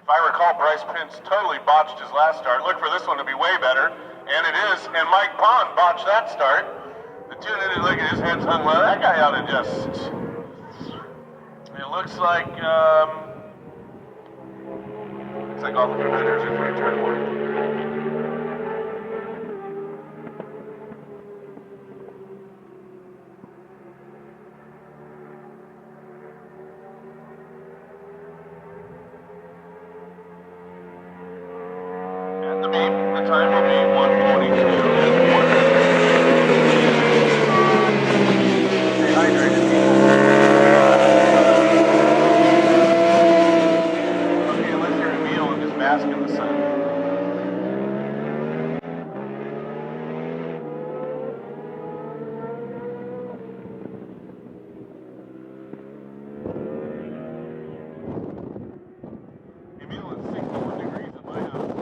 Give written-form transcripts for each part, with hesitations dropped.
I recall, Bryce Prince totally botched his last start. Look for this one to be way better, and it is. And Mike Pond botched that start. The tune in, look at his head's hung low. That guy ought to just. It looks like all the competitors are free turn one. The time will be 1:42 and 1. Stay hydrated, people. Okay, unless you're a meal and just bask in the sun. Emil is 61 degrees at my house.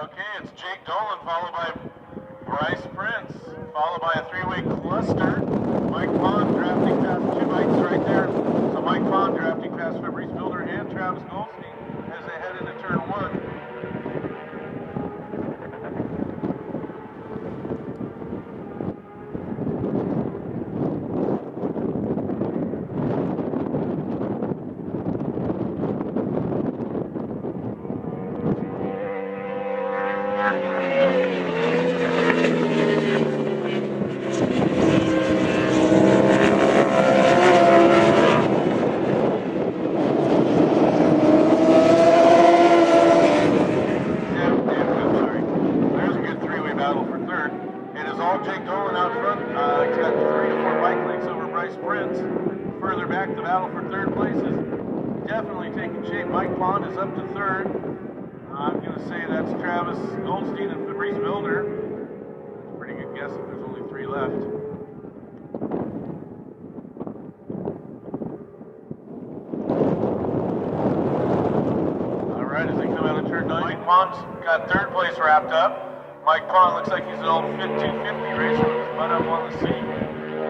Okay, it's Jake Dolan, followed by Bryce Prince, followed by a three-way cluster. Mike Pond drafting past two bikes right there. So Mike Pond drafting past Fabrice Builder and Travis Goldstein as they head into turn one. Jake Dolan out front. He's got 3 to 4 bike lengths over Bryce Prince. Further back, the battle for third place is definitely taking shape. Mike Pond is up to third. I'm going to say that's Travis Goldstein and Fabrice Builder. That's a pretty good guess if there's only 3 left. All right, as they come out of turn 9, Mike Pond's got third place wrapped up. Mike Pond looks like he's an old 250 racer with his butt up on the seat.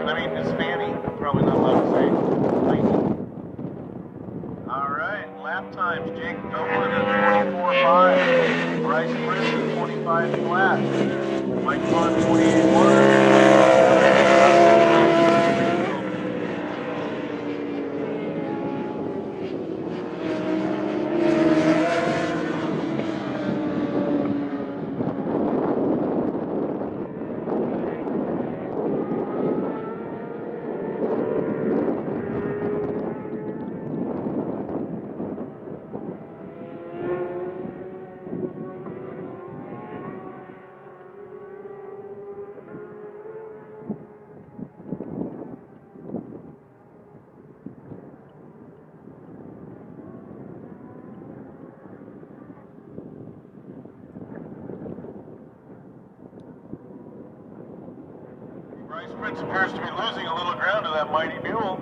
I mean, his fanny. Probably not allowed to say. All right, lap times. Jake Dolan at 24.5. Bryce Prince at 25 flat. Mike Pond 28.1. Bryce Prince appears to be losing a little ground to that mighty mule.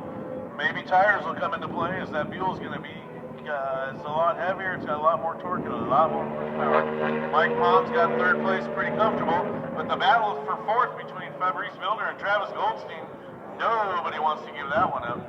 Maybe tires will come into play as that mule is going to be it's a lot heavier, it's got a lot more torque and a lot more horsepower. Mike Pond's got third place pretty comfortable, but the battle for fourth between Fabrice Builder and Travis Goldstein, nobody wants to give that one up.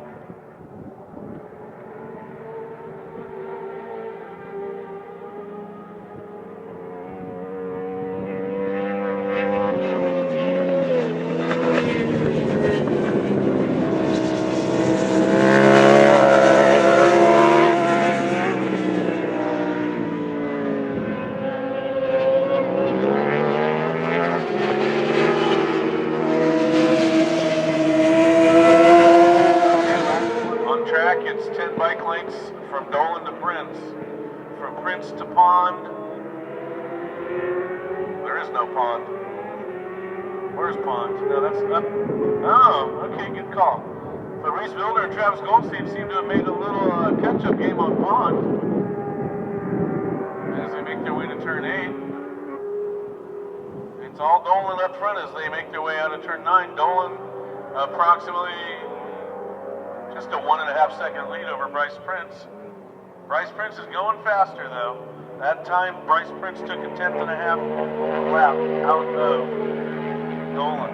It's 10 bike lengths from Dolan to Prince. From Prince to Pond. There is no pond. Where's Pond? No, that's not. Oh, okay, good call. Fabrice Builder and Travis Goldstein seem to have made a little catch-up game on Pond as they make their way to turn 8. It's all Dolan up front as they make their way out of turn 9. Dolan approximately just a 1.5 second lead over Bryce Prince. Bryce Prince is going faster though. That time Bryce Prince took a 10th and a half lap out of Dolan.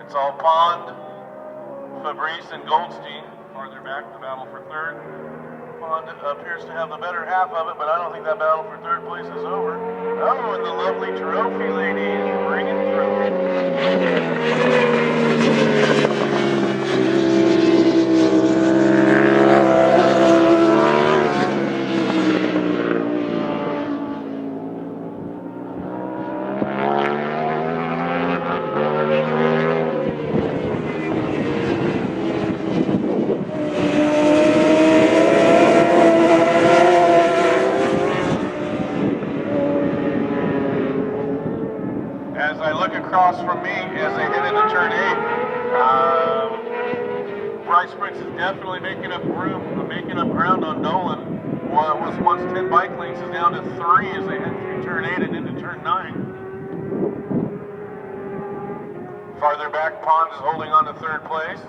It's all Pond, Fabrice, and Goldstein. Farther back, the battle for third. Pond appears to have the better half of it, but I don't think that battle for third place is over. Oh, and the lovely trophy ladies bringing through. Across from me as they head into turn 8. Bryce Prince is definitely making up ground on Dolan. What was once 10 bike lengths is down to 3 as they head through turn 8 and into turn 9. Farther back, Pond is holding on to third place.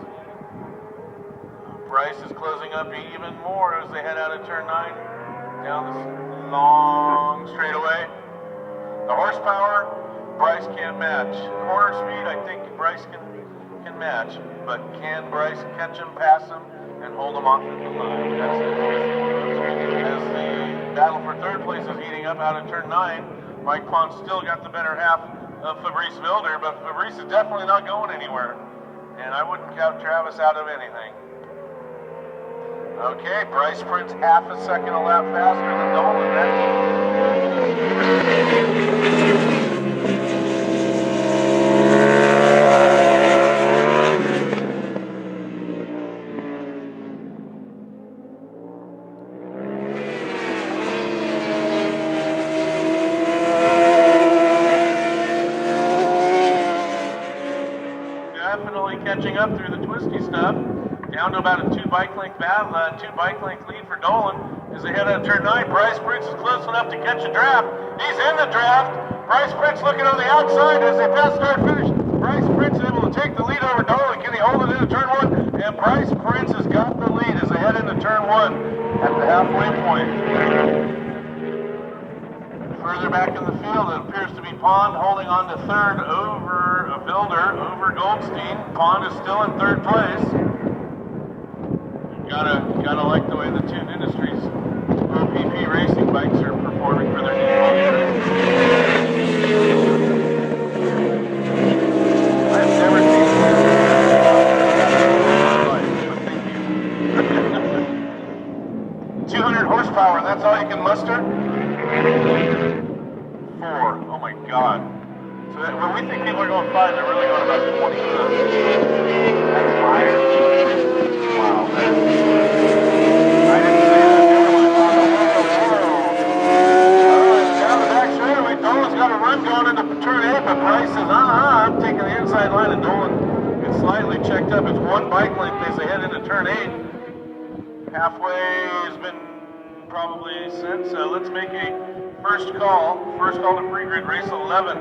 Bryce is closing up even more as they head out of turn 9 down this long straightaway. The horsepower, Bryce can't match. Corner speed, I think Bryce can match, but can Bryce catch him, pass him, and hold him off at the line? That's it. As the battle for third place is heating up out of turn 9, Mike Pond still got the better half of Fabrice Wilder, but Fabrice is definitely not going anywhere, and I wouldn't count Travis out of anything. Okay, Bryce Prince half a second a lap faster than Dolan. Catching up through the twisty stuff, down to about a 2 bike length lead for Dolan as they head out of turn 9. Bryce Prince is close enough to catch a draft. He's in the draft. Bryce Prince looking on the outside as they pass start finish. Bryce Prince able to take the lead over Dolan. Can he hold it into turn 1? And Bryce Prince has got the lead as they head into turn 1 at the halfway point. Further back in the field, it appears to be Pond holding on to third over Wilder, over Goldstein. Pond is still in third place. Gotta like the way the Tune Industries OPP racing bikes are performing for their default. I've never seen this. 200 horsepower, that's all you can muster? 4. Oh my God. So when we think people are going 5, they're really going about 20 knots. That's higher. Wow. I didn't say that. Never mind. Alright, down the back straightaway. Dolan's got a run going into turn 8, but Bryce says, I'm taking the inside line, and Dolan gets slightly checked up. It's 1 bike length as they head into turn 8. Halfway has been probably sent, so let's make a first call to pre-grid race 11,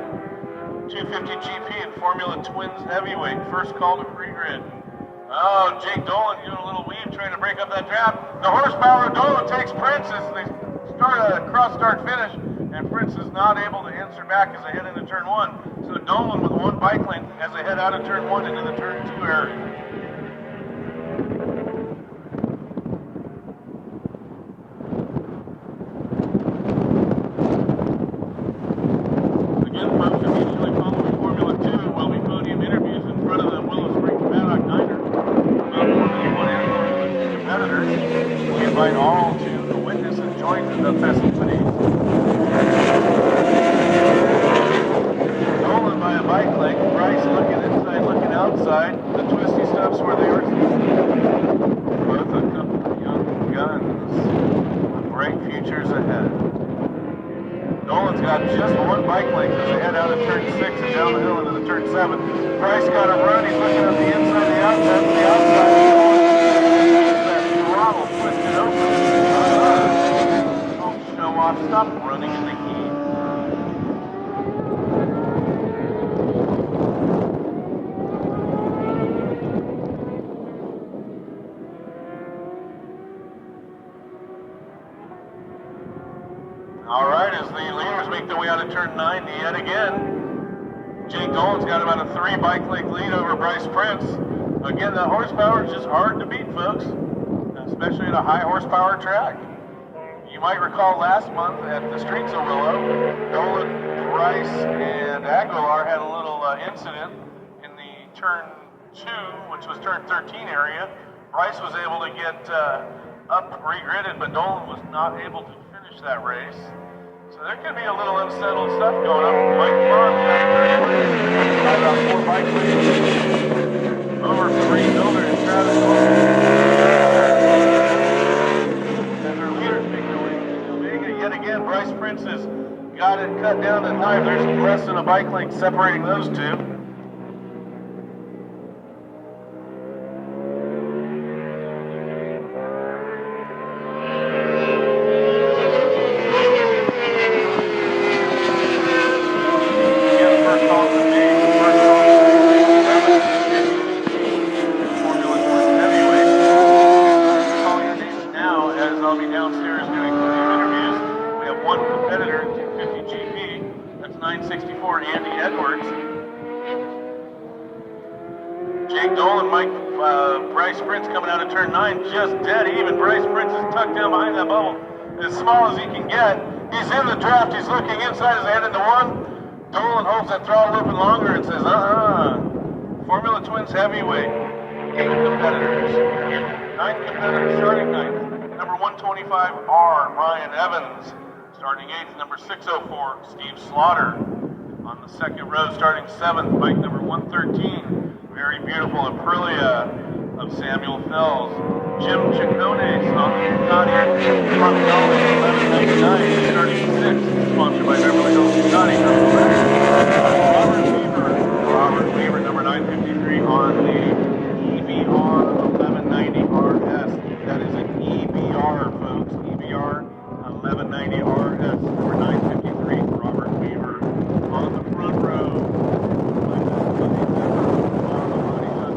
250 GP and Formula Twins heavyweight. First call to pre-grid. Oh, Jake Dolan doing a little weave trying to break up that draft. The horsepower of Dolan takes Prince as they start a cross-start finish, and Prince is not able to answer back as they head into turn 1. So Dolan with 1 bike length as they head out of turn 1 into the turn 2 area. All to witness and join the festivities. Dolan by a bike length, Bryce looking inside, looking outside, the twisty stuff's where they were. Both a couple of young guns with bright futures ahead. Dolan's got just 1 bike length as they head out of turn 6 and down the hill into the turn 7. Bryce got a run, he's looking at the inside, the outside, twisted open. Don't show off. Stop running in the heat. All right, as the leaders make their way out of turn 90 yet again, Jake Dolan's got about a 3 bike length lead over Bryce Prince. Again, the horsepower is just hard to beat, folks, especially at a high horsepower track. You might recall last month at the Streets of Willow, Dolan, Bryce, and Aguilar had a little incident in the turn 2, which was turn 13 area. Bryce was able to get up regridded, but Dolan was not able to finish that race. So there could be a little unsettled stuff going on. Mike Bond got about 4 bike leads over Free Builder and Travis. As our leaders make their way to Omega, yet again, Bryce Prince has got it cut down to 9. There's less than a bike length separating those two. Jake Dolan, Bryce Prince coming out of turn 9, just dead even. Bryce Prince is tucked down behind that bubble, as small as he can get. He's in the draft, he's looking inside his head into 1. Dolan holds that throttle open longer and says, Formula Twins heavyweight. 8 competitors. 9 competitors starting 9th. Number 125R, Ryan Evans. Starting 8th, number 604, Steve Slaughter. On the second row, starting 7th, bike number 113. Very beautiful Aprilia of Samuel Fells. Jim Chacone on the Ducati Continental 1199, starting 6th, sponsored by Beverly Hills Ducati. Robert Weaver, number 953 on the EBR 1190 RS. That is an EBR, folks. EBR 1190 RS, number 953, Robert Weaver. On the front row,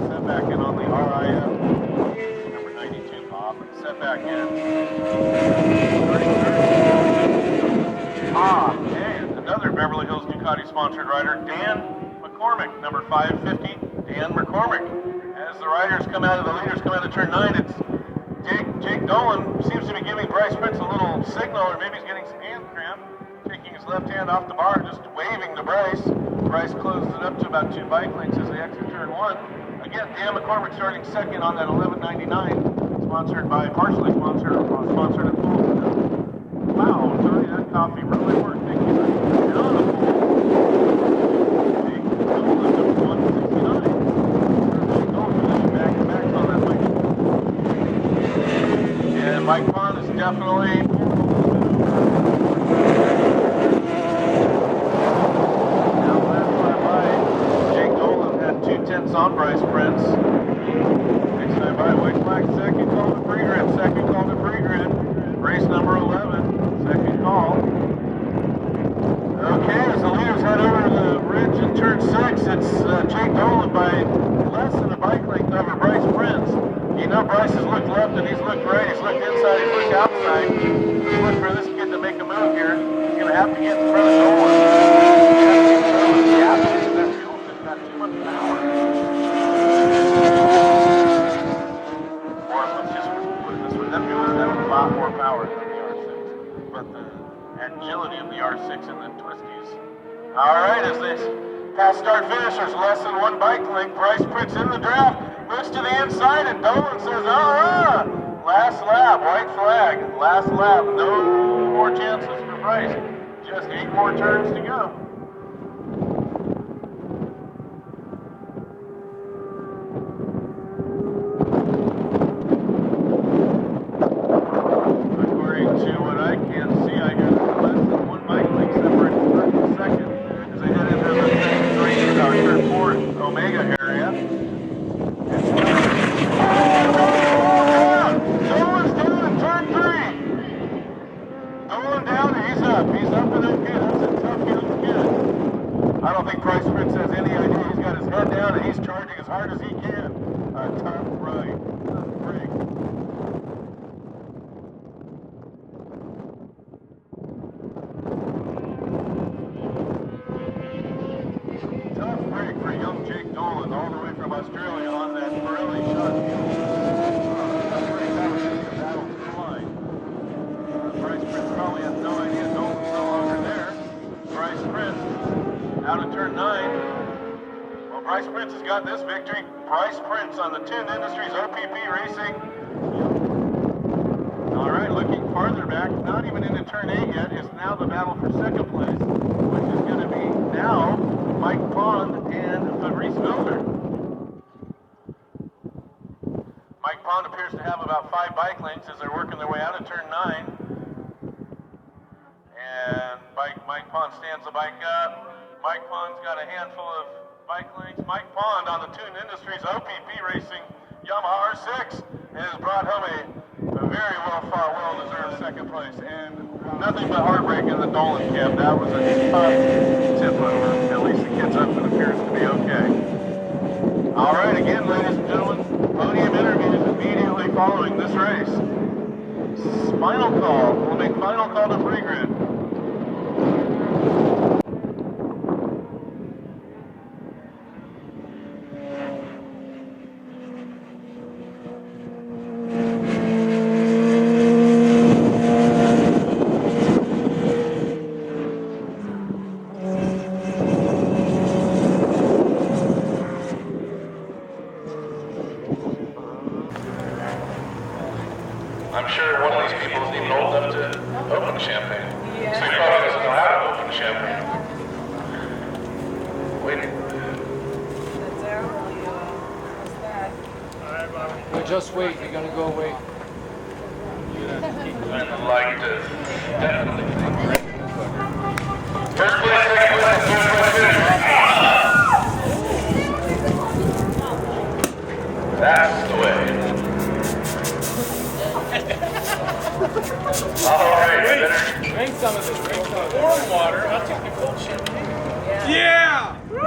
setback in on the RIF, number 92, Bob, setback in. And another Beverly Hills Ducati sponsored rider, Dan McCormick, number 550, Dan McCormick. As the riders come out of the leaders come out of turn 9, it's Jake Dolan seems to be giving Bryce Prince a little signal, or maybe he's getting some hand cramp. Taking his left hand off the bar, just waving to Bryce. Bryce closes it up to about 2 bike lengths as they exit turn 1. Again, Dan McCormick starting 2nd on that 1199, partially sponsored in full. Wow, Tony, that coffee really worked. Thank you. And on the pole, Jake Dolan, number 169. Jake Dolan position back and back on that bike. And Mike Bond is definitely on Bryce Prince. Next time by, white flag, second call to pre-grid, second call to pre-grid. Race number 11, second call. Okay, as the leaders head over to the ridge in turn 6, it's Jake Dolan by less than a bike length over Bryce Prince. You know Bryce has looked left and he's looked right, he's looked inside, he's looked outside. He's looking for this kid to make a move here. He's going to have to get in front of Dolan. That fuel's just got too much power. A lot more power than the R6, but the agility of the R6 and the twisties. All right, as this past start finish, there's less than 1 bike length. Bryce Prince in the draft, moves to the inside, and Dolan says, last lap, white flag, last lap, no more chances for Bryce. Just 8 more turns to go. Omega area. Dolan's down, turn 3. Dolan down, he's up and okay. That's a tough young kid. I don't think Bryce Prince has any idea. He's got his head down and he's charging as hard as he can. A tough ride, tough break. has no idea. Nolan's no longer there. Bryce Prince out of turn 9. Well, Bryce Prince has got this victory. Bryce Prince on the Tune Industries OPP Racing. All right, looking farther back, not even into turn 8 yet, is now the battle for second place, which is going to be now Mike Pond and Fabrice Milner. Mike Pond appears to have about 5 bike lengths as they're working their way out of turn 9. And Mike Pond stands the bike up. Mike Pond's got a handful of bike lengths. Mike Pond on the Tune Industries OPP Racing Yamaha R6 has brought home a very well-fought, well-deserved second place. And nothing but heartbreak in the Dolan camp. That was a tough tip over. At least the kid's up and appears to be okay. All right, again, ladies and gentlemen, podium interviews immediately following this race. Final call. We'll make final call to pre-grid. I'm sure one of these people isn't even old enough to open champagne. Yeah. So he probably doesn't know how to open champagne. Wait. That's our what's that? Alright, Bobby. Well, just wait, you're gonna go away. I'd like to definitely think. First place, second place, third place, finish. That's the way. All right, Drink some of this, drink some of this. Warm water. I'll take the cold champagne. Yeah. Yeah! Woo!